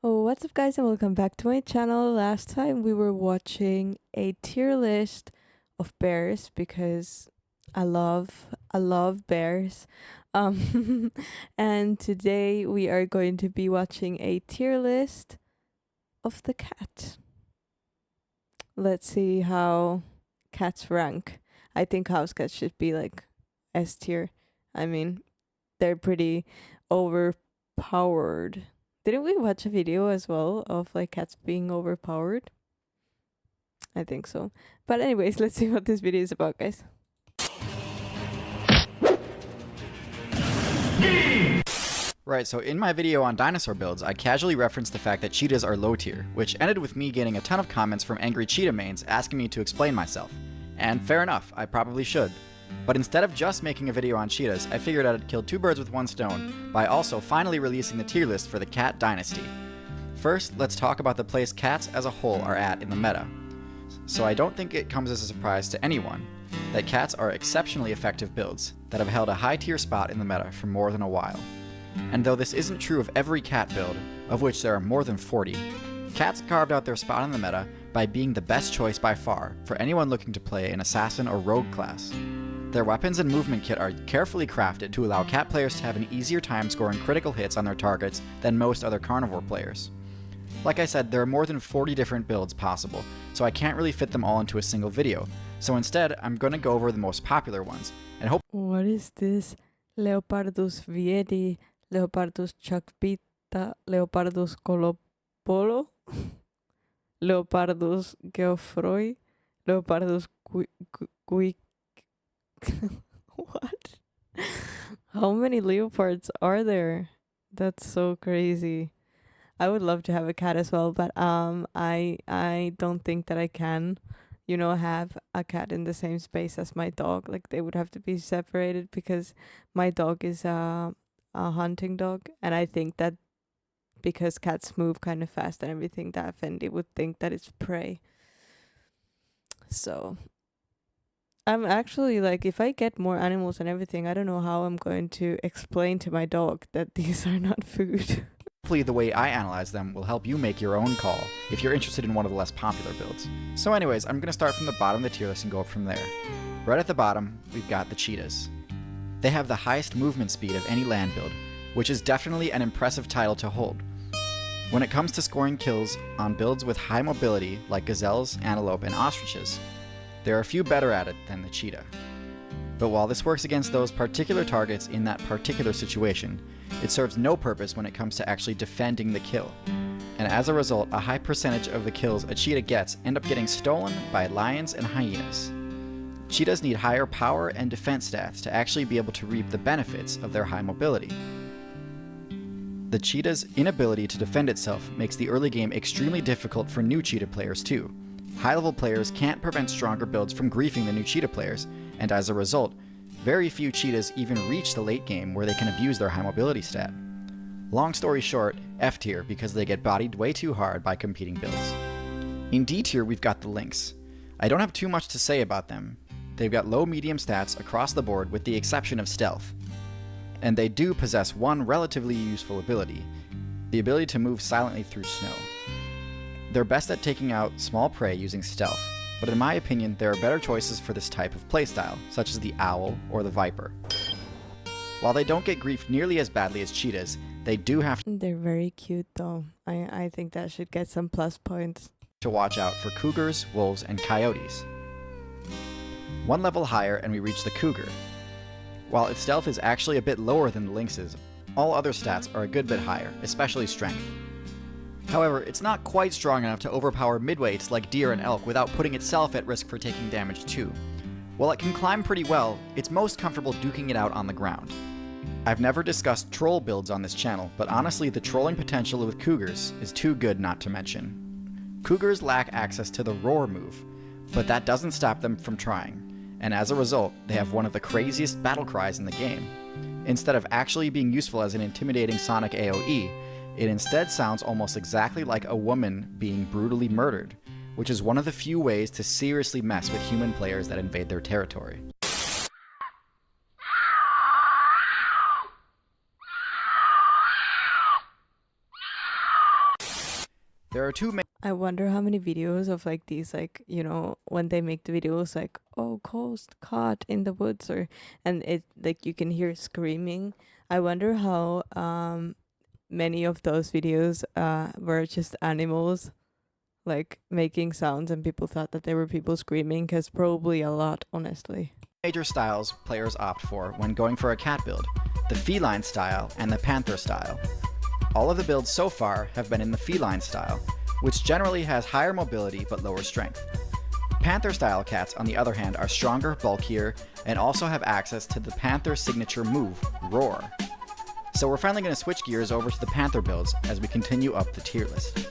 Oh, what's up guys and welcome back to my channel. Last time we were watching a tier list of bears because I love bears. Um and today we are going to be watching a tier list of the cat. Let's see how cats rank. I think house cats should be like S tier. I mean, they're pretty overpowered. Didn't we watch a video as well of like cats being overpowered? I think so. But anyways, let's see what this video is about, guys. Right, so in my video on dinosaur builds, I casually referenced the fact that cheetahs are low tier, which ended with me getting a ton of comments from angry cheetah mains asking me to explain myself. And fair enough, I probably should. But instead of just making a video on cheetahs, I figured I'd kill two birds with one stone by also finally releasing the tier list for the cat dynasty. First, let's talk about the place cats as a whole are at in the meta. So I don't think it comes as a surprise to anyone that cats are exceptionally effective builds that have held a high tier spot in the meta for more than a while. And though this isn't true of every cat build, of which there are more than 40, cats carved out their spot in the meta by being the best choice by far for anyone looking to play an assassin or rogue class. Their weapons and movement kit are carefully crafted to allow cat players to have an easier time scoring critical hits on their targets than most other carnivore players. Like I said, there are more than 40 different builds possible, so I can't really fit them all into a single video, so instead I'm going to go over the most popular ones, and hope. What is this? Leopardus viedi, Leopardus chacpita, Leopardus colopolo, Leopardus geoffroy, Leopardus gui. What? How many leopards are there? That's so crazy. I would love to have a cat as well, but I don't think that I can, have a cat in the same space as my dog. Like they would have to be separated because my dog is a hunting dog, and I think that because cats move kind of fast and everything, that Fendi would think that it's prey. So I'm actually like, if I get more animals and everything, I don't know how I'm going to explain to my dog that these are not food. Hopefully the way I analyze them will help you make your own call if you're interested in one of the less popular builds. So anyways, I'm going to start from the bottom of the tier list and go up from there. Right at the bottom, we've got the cheetahs. They have the highest movement speed of any land build, which is definitely an impressive title to hold. When it comes to scoring kills on builds with high mobility like gazelles, antelope, and ostriches, there are a few better at it than the cheetah. But while this works against those particular targets in that particular situation, it serves no purpose when it comes to actually defending the kill. And as a result, a high percentage of the kills a cheetah gets end up getting stolen by lions and hyenas. Cheetahs need higher power and defense stats to actually be able to reap the benefits of their high mobility. The cheetah's inability to defend itself makes the early game extremely difficult for new cheetah players too. High-level players can't prevent stronger builds from griefing the new cheetah players, and as a result, very few cheetahs even reach the late game where they can abuse their high mobility stat. Long story short, F tier because they get bodied way too hard by competing builds. In D tier we've got the Lynx. I don't have too much to say about them. They've got low-medium stats across the board with the exception of stealth. And they do possess one relatively useful ability, the ability to move silently through snow. They're best at taking out small prey using stealth, but in my opinion there are better choices for this type of playstyle, such as the owl or the viper. While they don't get griefed nearly as badly as cheetahs, they do have They're very cute though. I think that should get some plus points. to watch out for cougars, wolves, and coyotes. One level higher and we reach the cougar. While its stealth is actually a bit lower than the lynxes, all other stats are a good bit higher, especially strength. However, it's not quite strong enough to overpower midweights like deer and elk without putting itself at risk for taking damage too. While it can climb pretty well, it's most comfortable duking it out on the ground. I've never discussed troll builds on this channel, but honestly the trolling potential with cougars is too good not to mention. Cougars lack access to the roar move, but that doesn't stop them from trying, and as a result, they have one of the craziest battle cries in the game. Instead of actually being useful as an intimidating sonic AoE, it instead sounds almost exactly like a woman being brutally murdered, which is one of the few ways to seriously mess with human players that invade their territory. There are two main I wonder how many videos of like these, like, you know, when they make the videos like, oh, coast caught in the woods, or and it like you can hear screaming. I wonder how many of those videos were just animals like making sounds and people thought that they were people screaming, because probably a lot, honestly. major styles players opt for when going for a cat build: the feline style and the panther style. All of the builds so far have been in the feline style, which generally has higher mobility but lower strength. Panther style cats, on the other hand, are stronger, bulkier, and also have access to the panther signature move, Roar. So we're finally going to switch gears over to the panther builds as we continue up the tier list.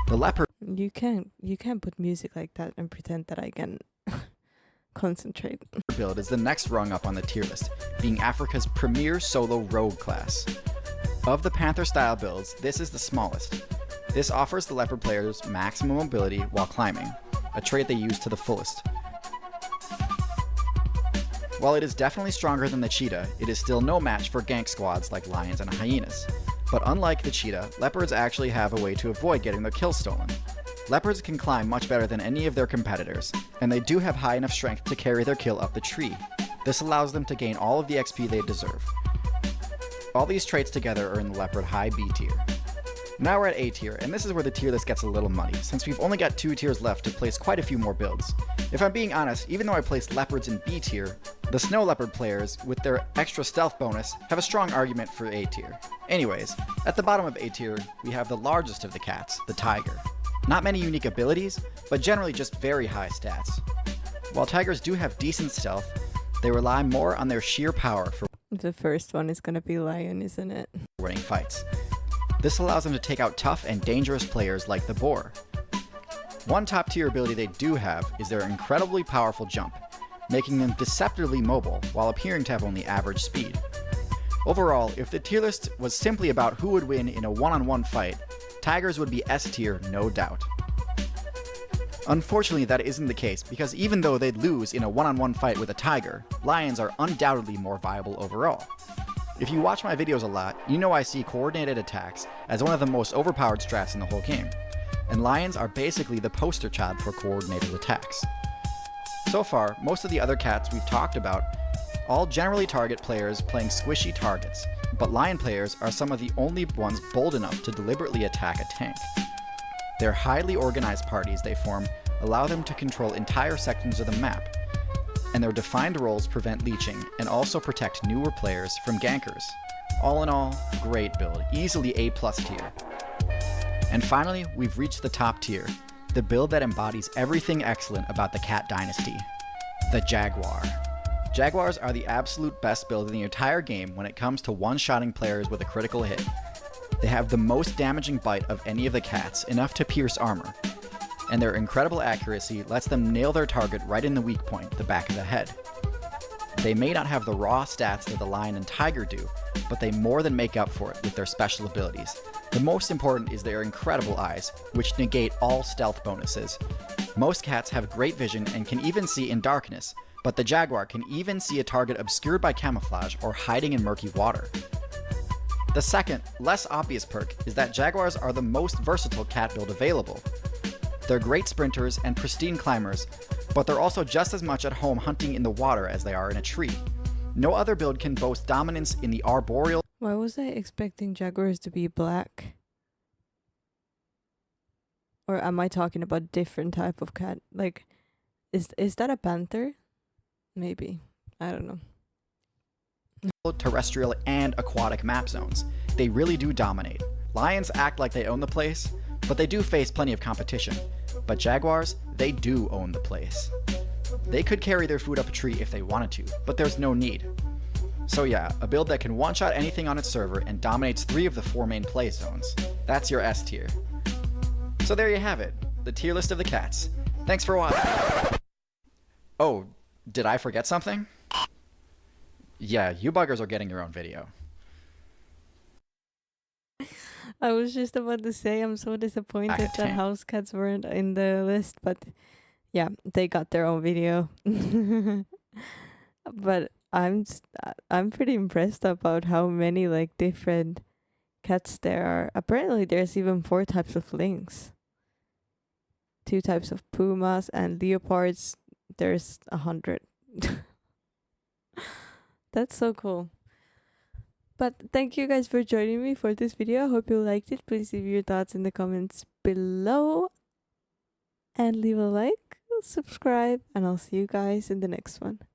The leopard You can't put music like that and pretend that I can concentrate. build is the next rung up on the tier list, being Africa's premier solo rogue class. Of the panther style builds, this is the smallest. This offers the leopard players maximum mobility while climbing, a trait they use to the fullest. While it is definitely stronger than the cheetah, it is still no match for gank squads like lions and hyenas. But unlike the cheetah, leopards actually have a way to avoid getting their kills stolen. Leopards can climb much better than any of their competitors, and they do have high enough strength to carry their kill up the tree. This allows them to gain all of the XP they deserve. All these traits together are in the leopard high B tier. Now we're at A tier, and this is where the tier list gets a little muddy, since we've only got 2 tiers left to place quite a few more builds. If I'm being honest, even though I placed leopards in B tier, the snow leopard players, with their extra stealth bonus, have a strong argument for A tier. Anyways, at the bottom of A tier, we have the largest of the cats, the tiger. Not many unique abilities, but generally just very high stats. While tigers do have decent stealth, they rely more on their sheer power for The first one is gonna be lion, isn't it? winning fights. This allows them to take out tough and dangerous players like the boar. One top tier ability they do have is their incredibly powerful jump, making them deceptively mobile while appearing to have only average speed. Overall, if the tier list was simply about who would win in a one-on-one fight, tigers would be S tier, no doubt. Unfortunately, that isn't the case, because even though they'd lose in a one-on-one fight with a tiger, lions are undoubtedly more viable overall. If you watch my videos a lot, you know I see coordinated attacks as one of the most overpowered strats in the whole game, and lions are basically the poster child for coordinated attacks. So far, most of the other cats we've talked about all generally target players playing squishy targets, but lion players are some of the only ones bold enough to deliberately attack a tank. Their highly organized parties they form allow them to control entire sections of the map, and their defined roles prevent leeching and also protect newer players from gankers. All in all, great build, easily A+ tier. And finally, we've reached the top tier, the build that embodies everything excellent about the cat dynasty, the Jaguar. Jaguars are the absolute best build in the entire game when it comes to one-shotting players with a critical hit. They have the most damaging bite of any of the cats, enough to pierce armor, and their incredible accuracy lets them nail their target right in the weak point, the back of the head. They may not have the raw stats that the lion and tiger do, but they more than make up for it with their special abilities. The most important is their incredible eyes, which negate all stealth bonuses. Most cats have great vision and can even see in darkness, but the Jaguar can even see a target obscured by camouflage or hiding in murky water. The second, less obvious perk is that Jaguars are the most versatile cat build available. They're great sprinters and pristine climbers, but they're also just as much at home hunting in the water as they are in a tree. No other build can boast dominance in the arboreal. Why was I expecting jaguars to be black? Or am I talking about different type of cat? Like, is that a panther? Maybe. I don't know. Terrestrial and aquatic map zones. They really do dominate. Lions act like they own the place, but they do face plenty of competition. But jaguars, they do own the place. They could carry their food up a tree if they wanted to, but there's no need. So yeah, a build that can one-shot anything on its server and dominates 3 of the 4 main play zones. That's your S tier. So there you have it, the tier list of the cats. Thanks for watching. Oh, did I forget something? Yeah, you buggers are getting your own video. I was just about to say I'm so disappointed that house cats weren't in the list, but yeah, they got their own video. But I'm pretty impressed about how many like different cats there are. Apparently, there's even 4 types of lynx, 2 types of pumas, and leopards. There's 100. That's so cool. But thank you guys for joining me for this video. I hope you liked it. Please leave your thoughts in the comments below. And leave a like, subscribe, and I'll see you guys in the next one.